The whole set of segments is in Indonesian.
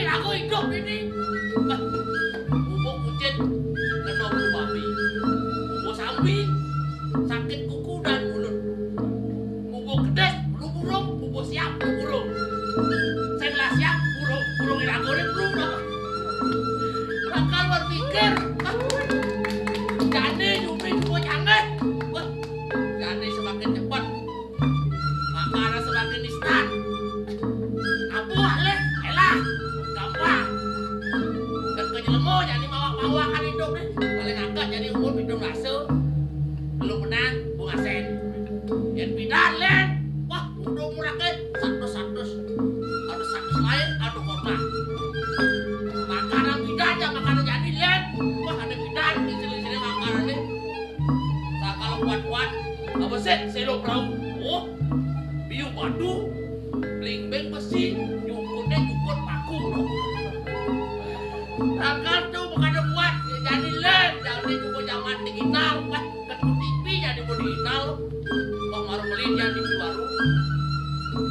biarin aku hidup ini. Bubuk kucing kena bulu babi. Bubuk sambi sakit kuku dan mulut. Bubuk kedes bulu burung. Bubuk siap bulu burung. Saya nggak siap burungin aku ini belum dong. Bakal berpikir. Jadi Yumi juga jangan. Wah, jadi semakin cepat makanan semakin instan. Apa leh, elah, gampang. Dan kejelemu jadi bawa kan hidup nih. Paling angkat jadi umur hidup rasa. Belum menang, bunga sen. Yang pindah len. Wah, udah murakin satu-satu. Ada satu lain, ada korma. Makanan pindah aja, makanan jadi len. Wah, ada pindah di sini makanan nih. Nah, kalau kuat-kuat, apa sih? Selo perahu. Oh, biu batu. Bling-bling besi, nyukurnya nyukur paku. Rangkal tuh bukan buat, jadi len. Jadi juga zaman digital. Wah, ketemu TV jadi mau digital. Wah, baru beli dia TV baru.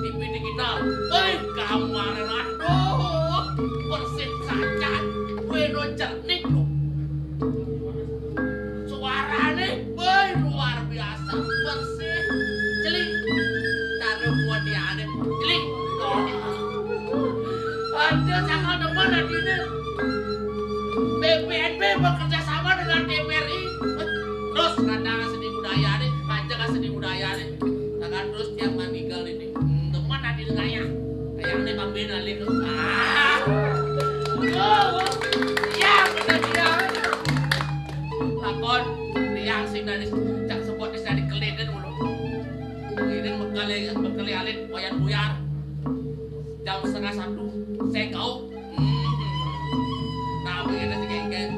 TV digital. Wih, kamar aduh. Bersih saja. Weno jernih loh. Suaranya, wih, luar biasa. Bersih. Celing. Taruh buat dia ada. Celing. Ada sakal depan lagi ini. BPNB bekerja sama dengan TVRI. Terus rancangan seni budaya nih, rancangan seni budaya nih. Akan terus yang meninggal ini. Teman ada dengannya. Kayaknya Bang Ben Ali ke. Iya benar dia. Lakon yang sing dari cak sebut dari keleden dulu. Keleden bekali alit wayang buyar. Jam 12:30 saya kau. Nah begini si geng-geng.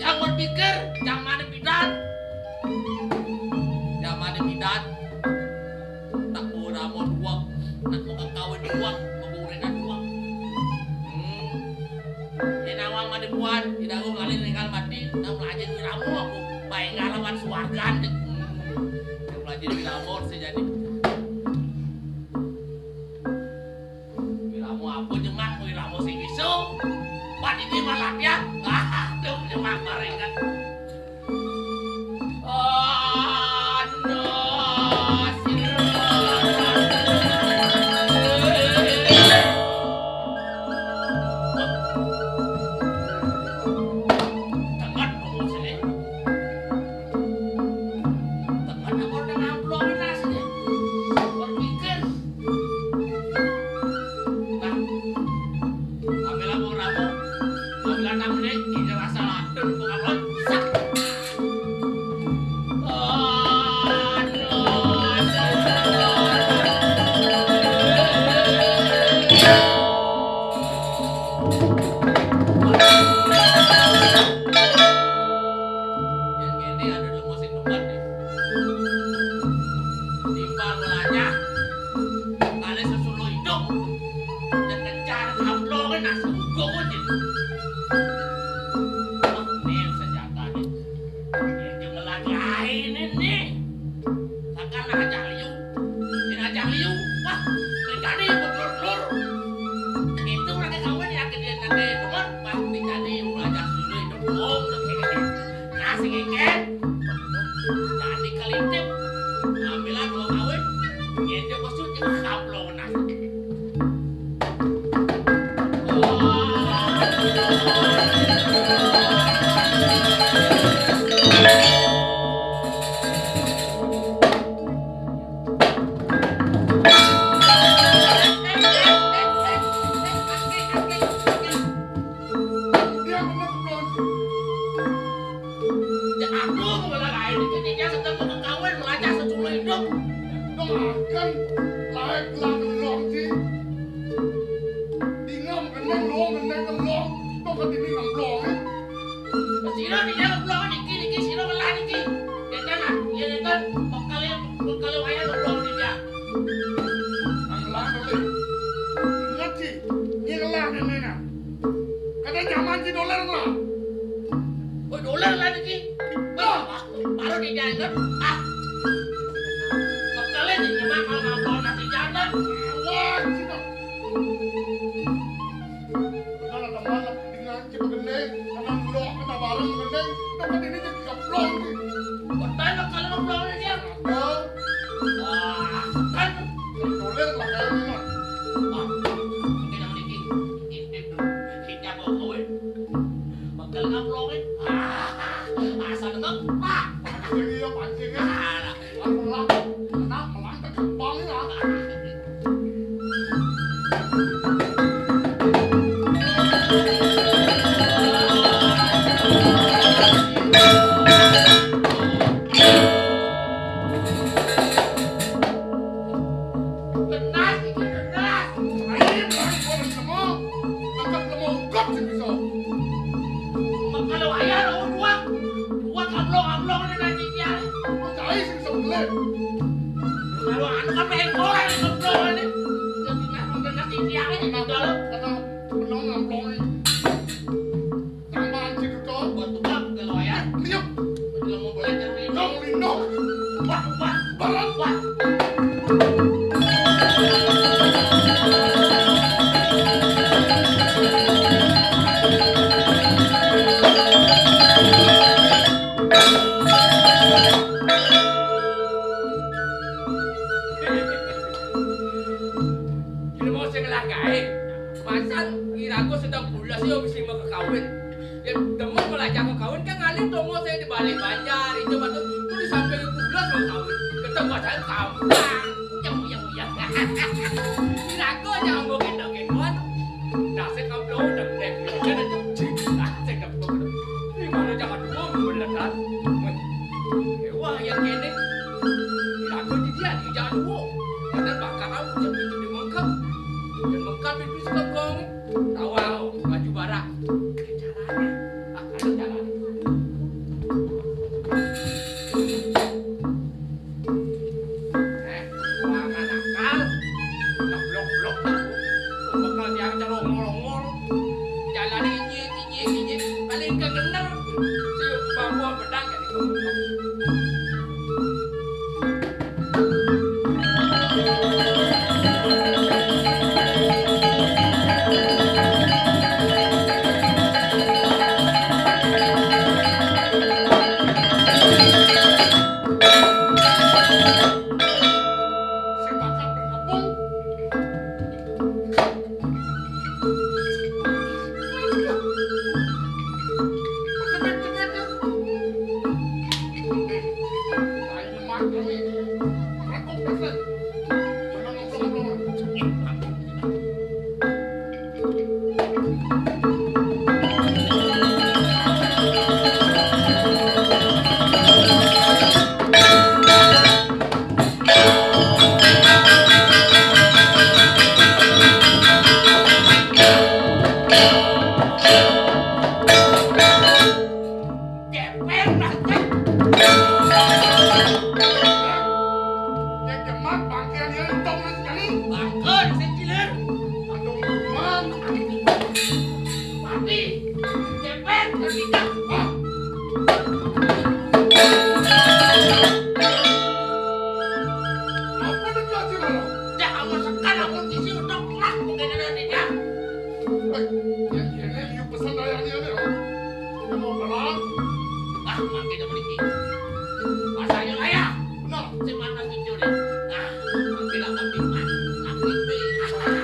Yang berpikir zaman bidan. Zaman bidan. Tak mau ramon uang, nak mau kawin uang, mau renan uang. Ini awang mandi buat, tidak aku kali tinggal mati, nak belajar di ramu aku, baik ngalaman suargan. Belajar di ramu saya jadi. Wiramu apa jemak, wiramu sing isu. Wah ini malah ya, tuh jemak bareng kan. anak ngaji begening, anak blok, anak bareng begening, dapat ini jadi keblok nih. Bertanya kalau ngebloknya dia. Ada, Kan. tulir lah kayaknya mah. Mungkin yang ini. Kita bawa kawin. Bakal ngebloknya. Asal nggak. Pancing ya pancing ya. Melang, anak melang ke Jepang ya. Kenas ini kenas. Ayo, gua semua, angkat lemah ungkap sih bisa. Kalau ayah dua ngeblok ini nanti dia. Percaya sih bisa begeling. Kalau anak kan main bola yang ngeblok ini. Jadi nggak nanti dia ini kalau Karena menang ngamplong nih. Tambahan sih itu. buat tukang kalau ayah. Lihat, Kalau mau belajar ini. dong lindung. Wah. Barat. Kira mau saya ngelagain. Pasang kiraku sedang bulas ya mesti mau kekawin. Ya temen malah jangan kawin kan ngalir dong mau saya di balik banjar itu batu tuh di samping bulas mau kawin. Ketemu saya kampang. Yang. Kiraku aja mau gendong-gendongan. Nah saya kampung udah dek. Jadi nah saya kampung. Ini mana jangan dua beneran. Wah yang ini. Kiraku dia jangan dua. Karena bakaran jam itu di mengkap. Dan mengkap itu suka gong. Tahu baju barak. Caranya. Ada caranya. Ruangan akal. Nak blok-blok aku. Bakal yang celongol-ongol. Jalan injik. Paling kegener. Si bawa pedang kan itu. Si bakal berkebun. Cebek-cebek ya. Kain lemak kami. Rakuk pesan. Menang ngobrol-ngobrol. Gepeng nanti. Yang jemat bangkian yang lindung nanti sekali. Bangkon sekilir. Andung rumah. Mati. Gepeng nanti dah. Ah. Apa dah jadi malam? Jangan masakan aku di sini untuk lah. Mungkin nanti dia. Yang ini liu pesan dayanya ni. Kita mau berang. Makin dah beri. Masanya ayah. Nah, Si mana cucu dia. Makin lah tapi man. Aku itu.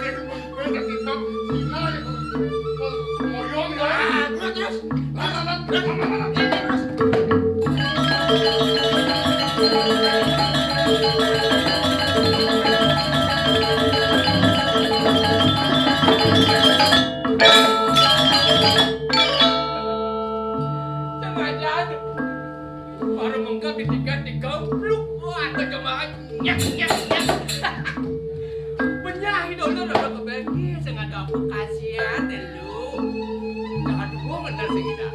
dia tu pun dah kita Cina yang moyong ya. Terus. Lan. Ini terus. Jangan jadi. Baru mengkap ditinggal bluk. Wah kejemahan. Nyak. Penyahi dulu udah kebagi. Sengaja aku kasihan dulu. Jangan dulu bener sih kita.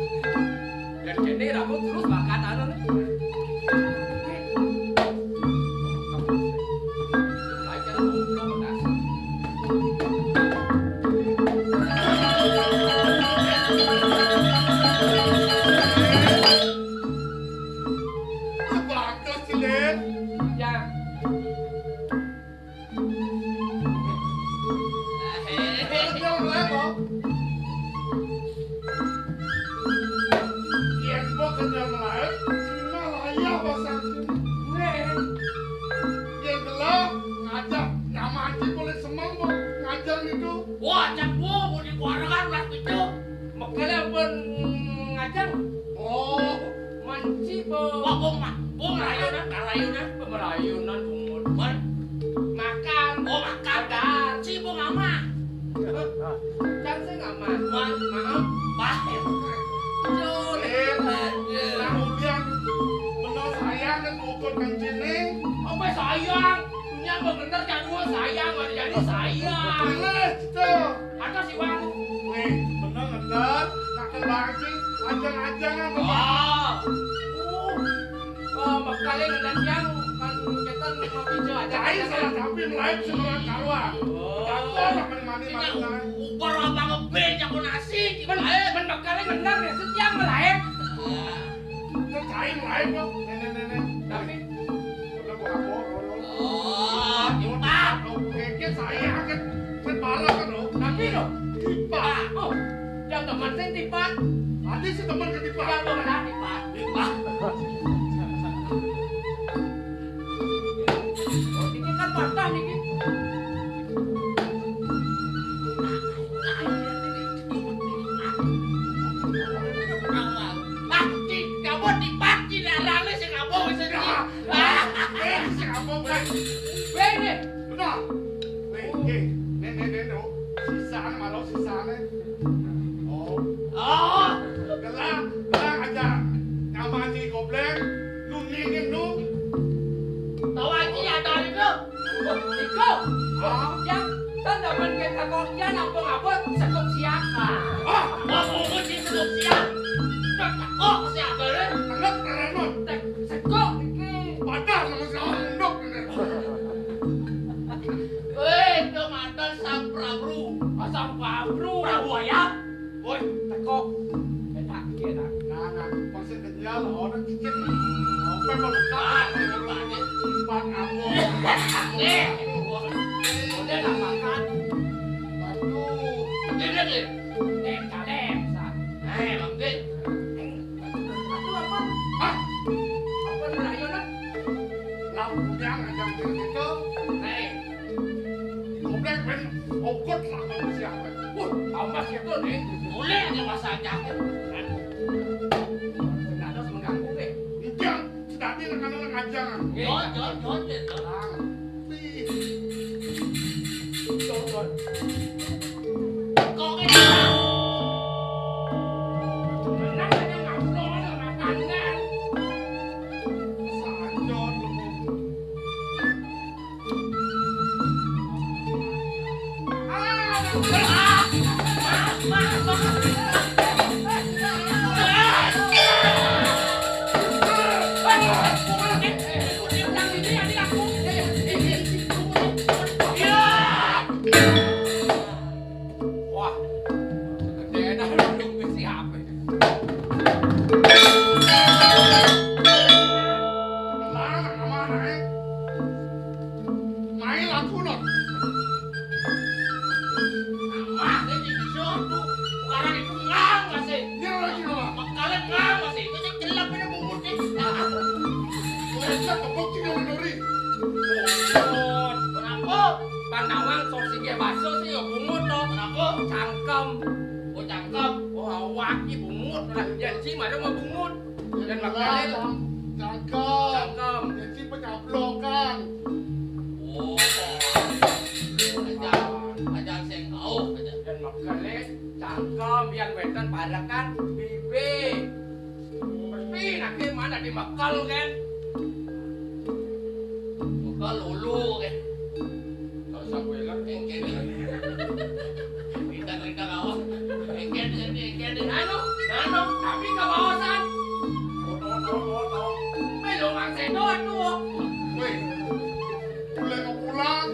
Dan kini rambut terus makan anak. Belajar ngobrol bekas. Bagus cilen. Ya. Yang lebar. Makanya pun ngajak Oh, manci po. Wah, bung rayunan, Pemerayunan bungut. Bon, Makan. oh makan. Kadar. Si bung ama. Kan saya nggak makan. Maaf. Bahaya. kemudian benar sayang kan ukur kencing nih. Apa sayang? Punya bener jadi sayang, ada jadi sayang. Boleh, tuh. Ada sih bang. Wih, bener, nakal banget, ajang-ajangan tuh. Makanya ngedan yang kan kita mau bicara aja. Saya salah tapi mulai semua karuan. Jago lah mandi Ini mandi. ukur apa ngebel jago nasi. Men makanya bener ya setiap melayan. Saya mulai kok, nenek. Tapi Udah gua hapus. Oh, timpat. Kayaknya saya kan barang kan loh. tapi loh. Tipa. Oh, yang teman saya tipat. Ada sih teman ketipa. Yang teman tipat. Timpat. Oh, ini kan patah nih. Bene. Benar. Wih, nenek no. Sisaan malah sisaan. Oh. Gelang aja. Nama si gobleng. Lu ningin lu. Iko. Yang teman kita kok yang apa sekop siapa? Anak terenut. Sekop iki. Padah sama si ondok. Asam pabru. Woi, sekop. Enak kita. Nah, maksud kenyal orang kicin. Apa mau luka? Pan kamu. Udah lah makan. Aduh. Kalem, Sat. Aduh apa? Ah, Apa merayunan? lampunya ngajak gitu. Gobleng ben okot lah sama siapa. Amas itu nih. Nggak ada mengganggu deh. Ijang, sedati anak-anak ngajak. Jon. Menang aja ngaplo makanan. Sanjot lu. Wah, kegedean belum besi HP. Benar kemana main laku no. Dia lagi no. Mereka kebuk sini menuri. Panawang sok sige baso sih yo bungut to. Cangkem. Oh awak ki bungut lah janji mah mau bungut. Dan makanya Cangkem. Jadi penyablokan. dan makanya cangkem yang wetan padakan bibi. Tapi nanti mana di makal kan? Kalau sampai lah Nano, tapi kawasan. Melongan sedot tuh. Wih, pulang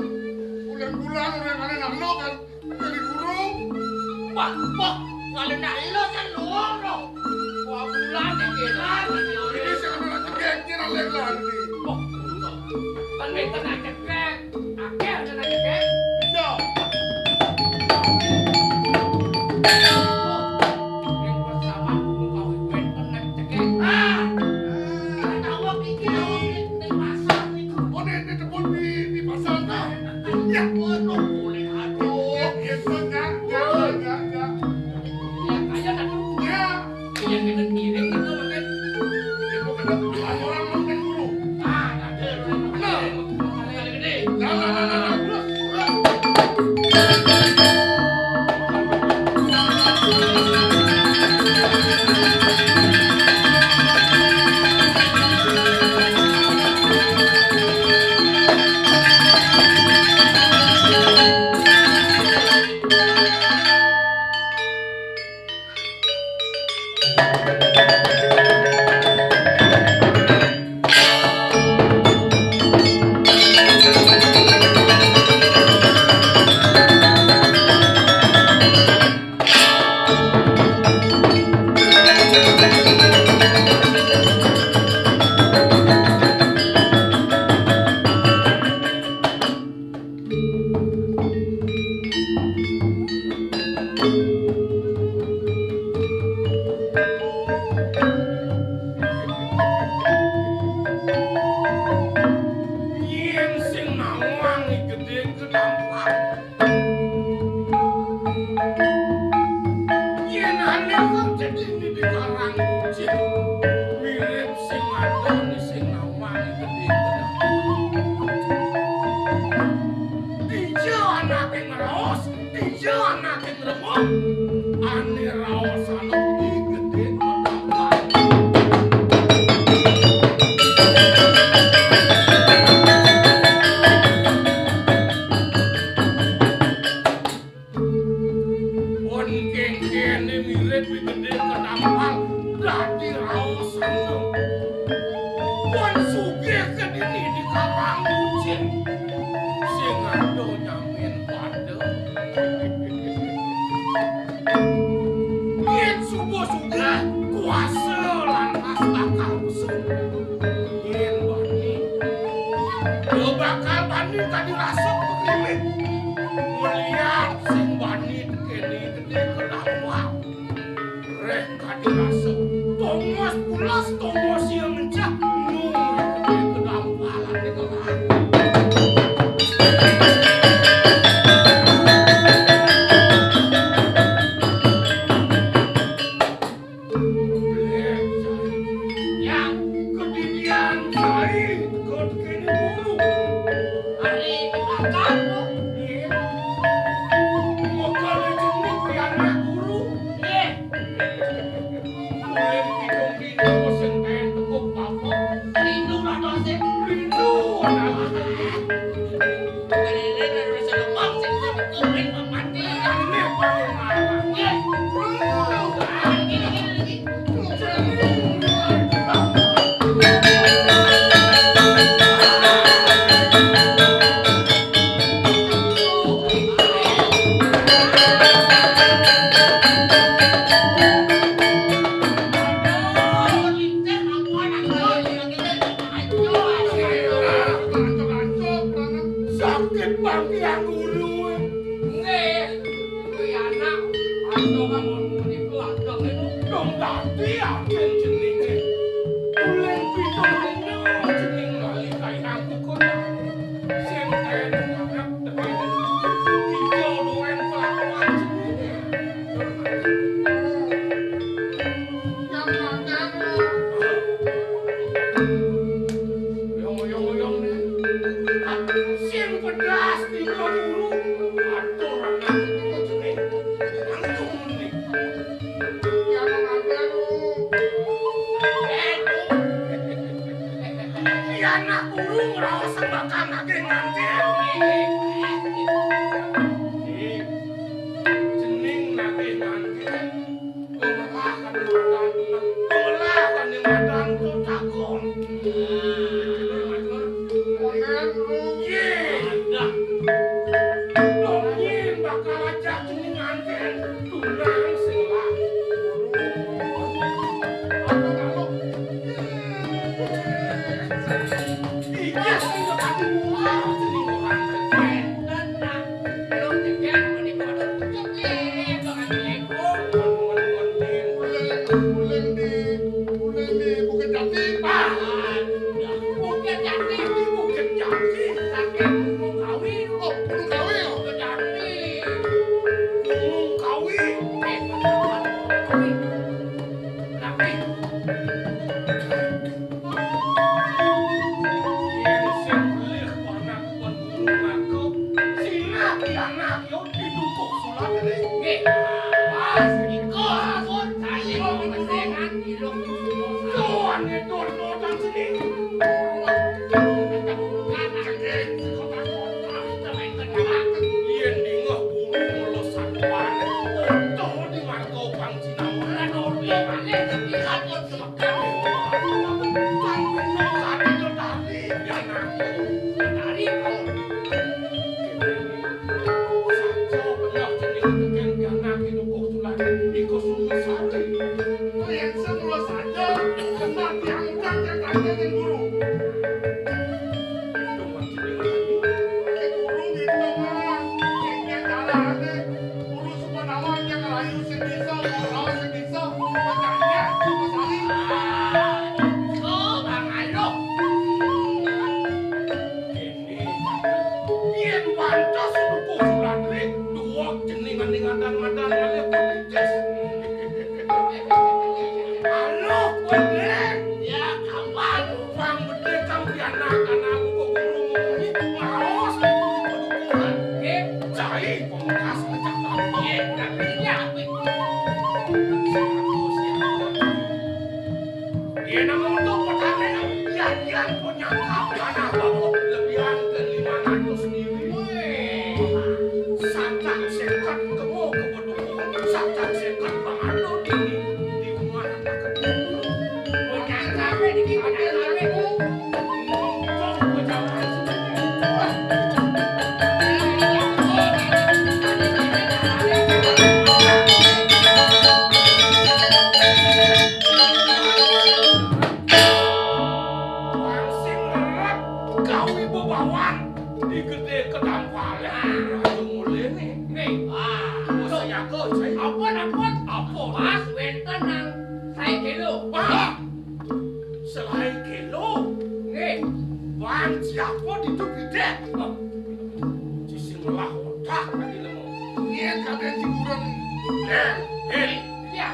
udah ada nalo kan, jadi guru. Wah, kalau nak lo kan luang lo. Wah bulan ya kira. Ini sekarang lagi gengnya lagi. Kan benten aja kek. Akhir dan aja kek. Iya. Yang pesawat kau benten aja kek. Awak ini di pasar itu. Oh, ini tepun di pasar kan? Ya. Waduh, boleh aduh. Ya, Ya kayak nanti Yen sing nawangi gedhe kedampar. Yen ane kang jadi di karang kucing. Mirip sing adoni sing nawangi gedhe kedampar. Tijo anake ngeros, tijo anake ngremuk. Ane raos anak di gedhe kedampar. Pun kene mirip gedhe kedampal dadi raosan. Pun sugih kedini di karang kucing sing ado nyamin pade. Yen subuh-subuh kuasa lantas bakal usum. Yen bani yo bakal bani tadi rasuk begini. Melihat sing bani kene gedhe kedampal. Rek tadi rasuk tongos pulas tongos yang mencah nung gedhe kedampalan di kelang. Yang kedidian saya ikut kini buru. Hari makan lo. Mokal jenik piana guru. Nih, Mulai hidung dino sing kain tekuk papok. rindu lah dosen. Rindu anak. Kalian ada rasa lemah sih kok dikumpulin mati. Ini paling marah. Nih, gini. Sakit bagi yang guru. Nggih. Kuwi anak atau kamu niku ageng niku Dong tadi agen jenenge. Bulan pitung dino jeneng lali kain aku kona. Sing kain ngarep tekan. Ijo luwen pelakuan jenenge. Yong nih. Sing pedas dino dulu. Aturan aku jenenge. Langsung nih. Kusumasari. Kalian semua saja kena diangkat yang kangenin guru. Itu macam ini lagi. Guru gitu mah. Ini jalannya. Guru semua namanya ngelayu sebisa, ngelawan sebisa. Makanya Kusumasari. Bang Ayo. Ini Yen pancas untuk Kusulandri. Dua jeningan ngadan-ngadan yang berbicara. Halo, Kuendek. Ya kawan. Bang Bede kang anak-anak kok guru ngomongnya ngaos kedudukan. Cai pembekas ngecak tapi Tapi ya. dia nama untuk pertama yang punya kapan bapak lebihan ke 500 sendiri. Santan sekat kemo kebedukan santan sekat Bang Ado di rumah anak kedua. Punya kami di gimana kami ku? Pangsing lerat kau ibu bawang di gede kedampalan aja mulai nih. Saya kok saya apa? Mas wenten nang saya kilo. Wah, selain kilo, bang siapa di tu bidek? Cising lah otak lagi lemu. Dia kagak ciburan. Ya.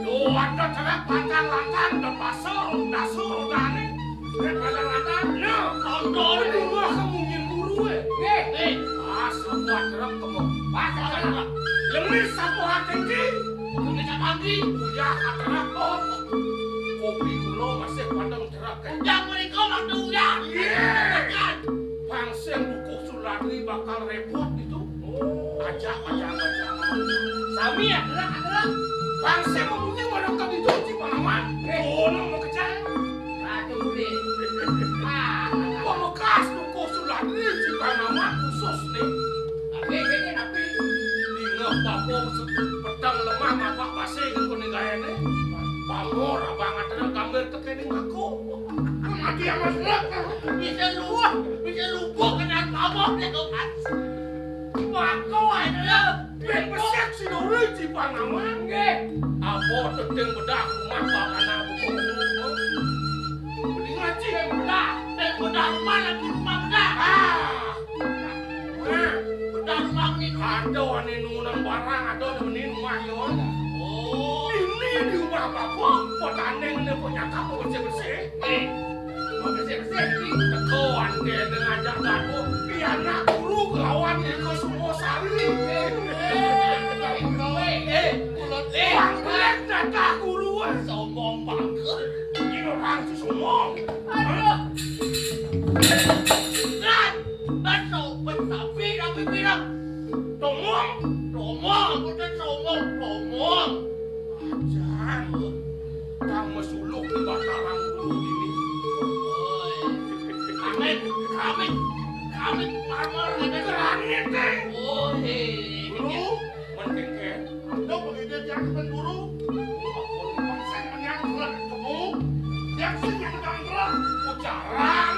Lo ada cerak pantang-lantang dan dasur dane. Pantang-lantang. Nah, kontol di rumah kamu ngin guru semua cerak kamu. Pasal Lemis satu hati. kami pagi. Ya, cerak kok. Kopi gula masih pandang cerak kan. Yang mereka waktu ya. Yeah. Bangsa buku Sulari bakal repot itu. Ajak. Sami ya, gerak. Bangsa ngomongnya mereka dicuci panaman. Mau kecil. Ratu boleh. Pembekas buku Sulari di panaman khusus nih. Tapi Ingat bapak pedang lemah bapak pasti kan kuninggayannya. Pamor abang ada gambar tekening aku. Mati yang masuk. bisa lupa kenal kamu deh kau kan. Mako ada. Ben pesek si Dori di Panaman. Apa teteng bedak rumah bapak anak buku. Beli ngaji Bedah rumah lagi rumah bedah. Bedah rumah ini. Ada ane nunang barang ada nemenin rumah yo. Oh, Ini di rumah bapak. Petandeng ne punya kamu bersih-bersih. bersih ini. Tekoan dia dengan ajak gaduh. Anak guru lawan ke semua sari. Bang Blek data guru. Sombong bangkel. Ini orang si sombong. Dan tapi bilang Tomong. bukan sombong. Ajar. Kang mesuluk di bataran guru ini. Kami marmar ada Kerangit deh. Oh, Guru, menkengken. Anda begitu yang kepen guru. Aku bangsa yang gelap kamu. Yang senyang gelap. Jarang.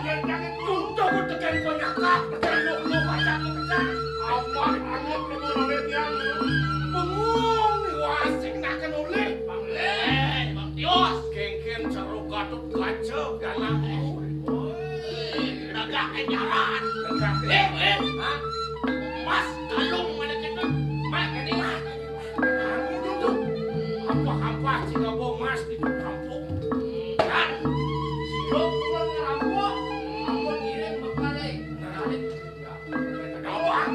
Jangan tuntut ku tekan banyak kak. Tekan lu kacang kecang. Apa anggap kamu oleh yang bengong nih wasik nakan oleh. Bang Tios. Kengken ceruk gatut kacau galang. Agak kenyaran. Mas, kalung mana kita? Mas, ini mas. Apa jika bawa mas di kampung? Kan, sirup keluar ngerampok. Ampun kirim bekalai. Doang.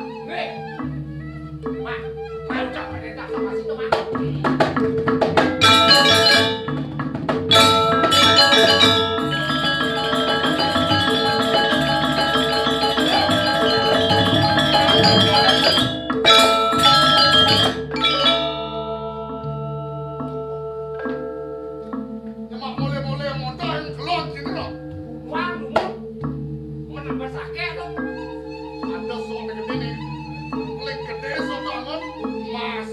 Mak, mau ucap pada tak sama situ, mak. Cuma boleh modal kelon sini loh. Uang dulu. Menambah sakit dong. Ada soal gede nih. Link gede soal mas.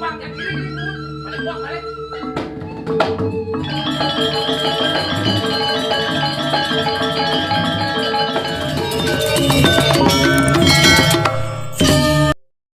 Bang, yang kiri turun. Balik bos, balik. Thank